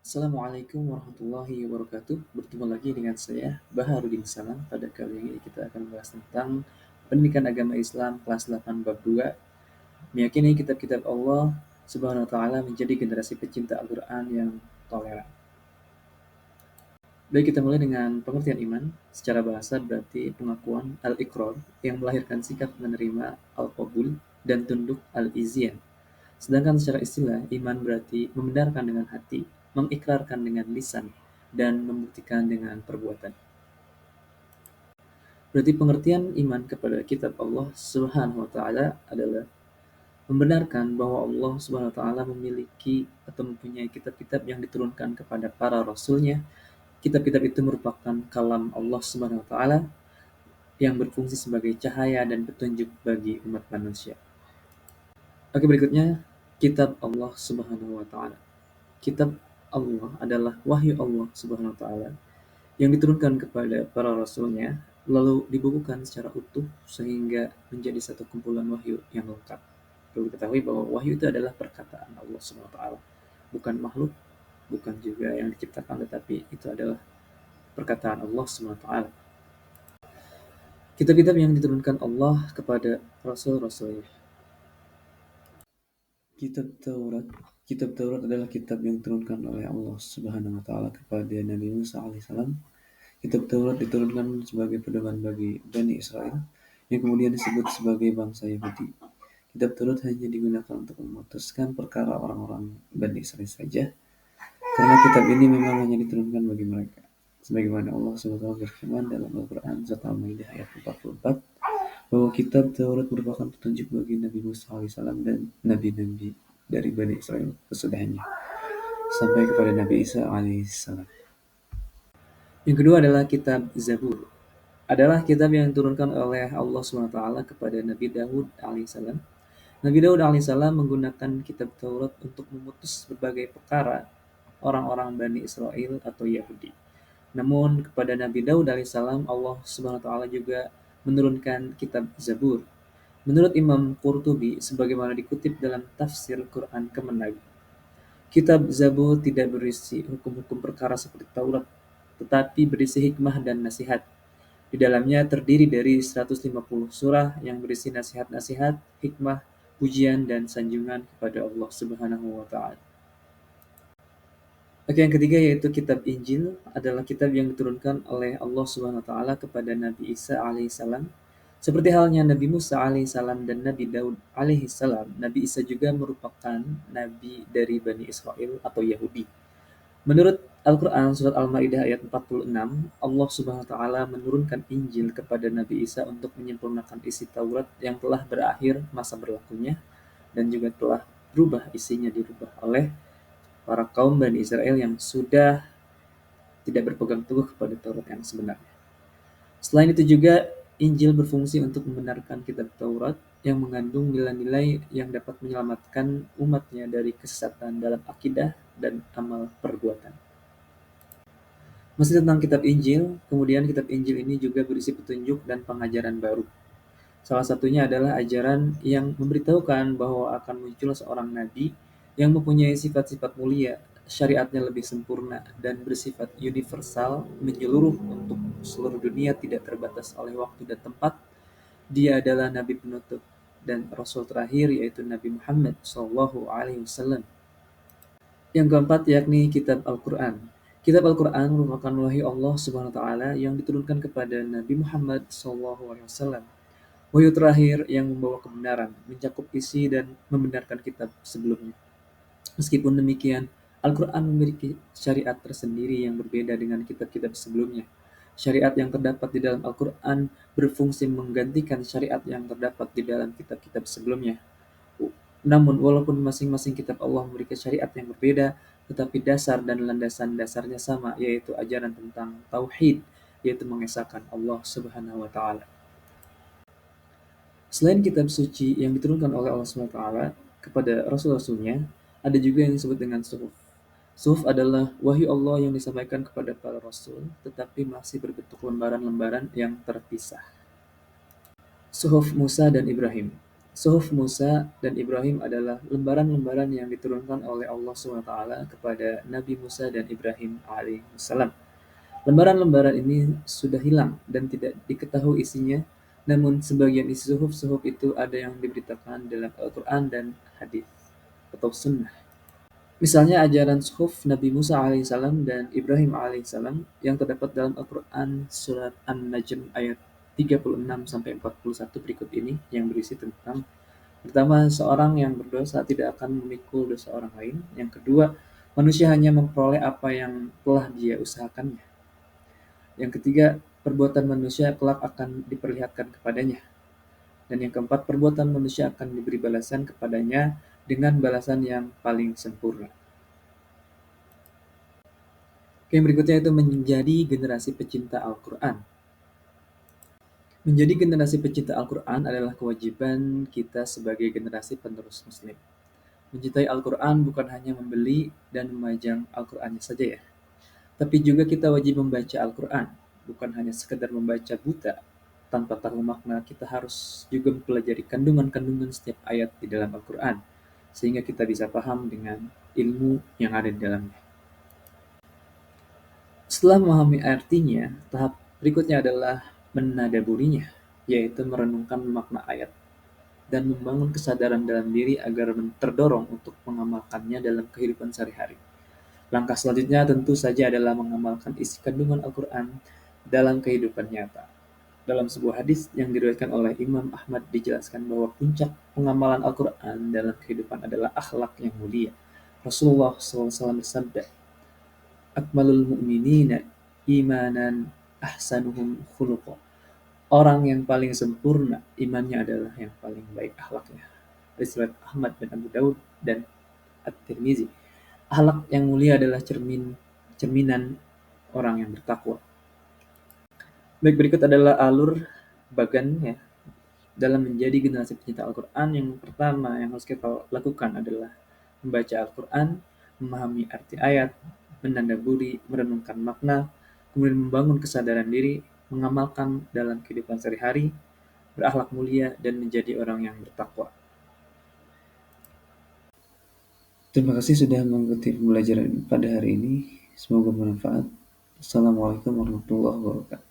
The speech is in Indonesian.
Assalamualaikum warahmatullahi wabarakatuh. Bertemu lagi dengan saya, Baharudin Salam. Pada kali ini kita akan membahas tentang pendidikan agama Islam kelas 8 bab 2. Meyakini kitab-kitab Allah Subhanahu wa taala menjadi generasi pecinta Al-Qur'an yang toleran. Baik, kita mulai dengan pengertian iman. Secara bahasa berarti pengakuan al-iqrar yang melahirkan sikap menerima al-qabul dan tunduk al-izyan. Sedangkan secara istilah, iman berarti membenarkan dengan hati, mengikrarkan dengan lisan, dan membuktikan dengan perbuatan. Berarti pengertian iman kepada kitab Allah Subhanahu wa taala adalah membenarkan bahwa Allah Subhanahu wa taala memiliki atau mempunyai kitab-kitab yang diturunkan kepada para rasulnya. Kitab-kitab itu merupakan kalam Allah Subhanahu wa taala yang berfungsi sebagai cahaya dan petunjuk bagi umat manusia. Oke, berikutnya kitab Allah Subhanahu wa taala. Kitab Allah adalah wahyu Allah Subhanahu wa taala yang diturunkan kepada para rasulnya lalu dibukukan secara utuh sehingga menjadi satu kumpulan wahyu yang lengkap. Perlu diketahui bahwa wahyu itu adalah perkataan Allah Subhanahu wa taala, bukan makhluk, bukan juga yang diciptakan, tetapi itu adalah perkataan Allah Subhanahu wa taala. Kitab-kitab yang diturunkan Allah kepada rasul-rasulnya. Kitab Taurat. Kitab Taurat adalah kitab yang diturunkan oleh Allah Subhanahu wa taala kepada Nabi Musa alaihissalam. Kitab Taurat diturunkan sebagai pedoman bagi Bani Israel yang kemudian disebut sebagai bangsa Yahudi. Kitab Taurat hanya digunakan untuk memutuskan perkara orang-orang Bani Israel saja, karena kitab ini memang hanya diturunkan bagi mereka. Sebagaimana Allah SWT berfirman dalam Al-Quran Surat Al-Maidah ayat 44, bahwa kitab Taurat merupakan petunjuk bagi Nabi Musa alaihissalam dan nabi-nabi dari Bani Israel sesudahnya, sampai kepada Nabi Isa alaihissalam. Yang kedua adalah kitab Zabur. Adalah kitab yang diturunkan oleh Allah SWT kepada Nabi Daud alaihissalam. Nabi Daud alaihissalam menggunakan kitab Taurat untuk memutus berbagai perkara orang-orang Bani Israel atau Yahudi. Namun kepada Nabi Daud alaihissalam Allah SWT juga menurunkan kitab Zabur. Menurut Imam Qurtubi, sebagaimana dikutip dalam tafsir Quran Kemenag, kitab Zabur tidak berisi hukum-hukum perkara seperti Taurat, tetapi berisi hikmah dan nasihat. Di dalamnya terdiri dari 150 surah yang berisi nasihat-nasihat, hikmah, pujian, dan sanjungan kepada Allah Subhanahu wa taala. Oke, yang ketiga yaitu kitab Injil adalah kitab yang diturunkan oleh Allah Subhanahu wa taala kepada Nabi Isa alaihissalam. Seperti halnya Nabi Musa alaihissalam dan Nabi Daud alaihissalam, Nabi Isa juga merupakan nabi dari Bani Israel atau Yahudi. Menurut Al-Quran Surat Al-Ma'idah ayat 46, Allah Subhanahu wa taala menurunkan Injil kepada Nabi Isa untuk menyempurnakan isi Taurat yang telah berakhir masa berlakunya dan juga telah berubah, isinya dirubah oleh para kaum Bani Israel yang sudah tidak berpegang teguh kepada Taurat yang sebenarnya. Selain itu juga Injil berfungsi untuk membenarkan kitab Taurat yang mengandung nilai-nilai yang dapat menyelamatkan umatnya dari kesesatan dalam akidah dan amal perbuatan. Masih tentang kitab Injil, kemudian kitab Injil ini juga berisi petunjuk dan pengajaran baru. Salah satunya adalah ajaran yang memberitahukan bahwa akan muncul seorang nabi yang mempunyai sifat-sifat mulia, syariatnya lebih sempurna, dan bersifat universal, menyeluruh untuk seluruh dunia, tidak terbatas oleh waktu dan tempat. Dia adalah nabi penutup dan rasul terakhir, yaitu Nabi Muhammad SAW. Yang keempat yakni kitab Al-Quran. Kitab Al-Quran merupakan wahyu Allah Subhanahu wa taala yang diturunkan kepada Nabi Muhammad SAW. Wahyu terakhir yang membawa kebenaran, mencakup isi dan membenarkan kitab sebelumnya. Meskipun demikian, Al-Quran memiliki syariat tersendiri yang berbeda dengan kitab-kitab sebelumnya. Syariat yang terdapat di dalam Al-Quran berfungsi menggantikan syariat yang terdapat di dalam kitab-kitab sebelumnya. Namun, walaupun masing-masing kitab Allah memiliki syariat yang berbeda, tetapi dasar dan landasan dasarnya sama, yaitu ajaran tentang tauhid, yaitu mengesahkan Allah Subhanahu wa taala. Selain kitab suci yang diturunkan oleh Allah SWT kepada rasul-rasulnya, ada juga yang disebut dengan suhuf. Suhuf adalah wahyu Allah yang disampaikan kepada para rasul, tetapi masih berbentuk lembaran-lembaran yang terpisah. Suhuf Musa dan Ibrahim. Suhuf Musa dan Ibrahim adalah lembaran-lembaran yang diturunkan oleh Allah SWT kepada Nabi Musa dan Ibrahim alaihissalam. Lembaran-lembaran ini sudah hilang dan tidak diketahui isinya, namun sebagian isi suhuf-suhuf itu ada yang diberitakan dalam Al-Quran dan hadis atau sunnah. Misalnya ajaran suhuf Nabi Musa alaihissalam dan Ibrahim alaihissalam yang terdapat dalam Al-Quran surat An-Najm ayat 36-41 berikut ini yang berisi tentang: pertama, seorang yang berdosa tidak akan memikul dosa orang lain. Yang kedua, manusia hanya memperoleh apa yang telah dia usahakannya. Yang ketiga, perbuatan manusia kelak akan diperlihatkan kepadanya. Dan yang keempat, perbuatan manusia akan diberi balasan kepadanya dengan balasan yang paling sempurna. Yang berikutnya itu menjadi generasi pecinta Al-Quran. Menjadi generasi pecinta Al-Quran adalah kewajiban kita sebagai generasi penerus Muslim. Mencintai Al-Quran bukan hanya membeli dan memajang Al-Qurannya saja ya, tapi juga kita wajib membaca Al-Quran. Bukan hanya sekedar membaca buta, tanpa tahu makna. Kita harus juga mempelajari kandungan-kandungan setiap ayat di dalam Al-Quran, sehingga kita bisa paham dengan ilmu yang ada di dalamnya. Setelah memahami artinya, tahap berikutnya adalah menadaburinya, yaitu merenungkan makna ayat dan membangun kesadaran dalam diri agar terdorong untuk mengamalkannya dalam kehidupan sehari-hari. Langkah selanjutnya tentu saja adalah mengamalkan isi kandungan Al-Quran dalam kehidupan nyata. Dalam sebuah hadis yang diriwayatkan oleh Imam Ahmad dijelaskan bahwa puncak pengamalan Al-Quran dalam kehidupan adalah akhlak yang mulia. Rasulullah SAW bersabda, "Akmalul mu'minina imanan ahsanuhum khuluqa." Orang yang paling sempurna imannya adalah yang paling baik akhlaknya. Riwayat Ahmad dan Abu Daud dan At-Tirmizi. Akhlak yang mulia adalah cerminan orang yang bertakwa. Baik, berikut adalah alur bagan ya dalam menjadi generasi pecinta Al-Quran. Yang pertama yang harus kita lakukan adalah membaca Al-Quran, memahami arti ayat, menadaburi, merenungkan makna, kemudian membangun kesadaran diri, mengamalkan dalam kehidupan sehari-hari, berakhlak mulia, dan menjadi orang yang bertakwa. Terima kasih sudah mengikuti pembelajaran pada hari ini. Semoga bermanfaat. Assalamualaikum warahmatullahi wabarakatuh.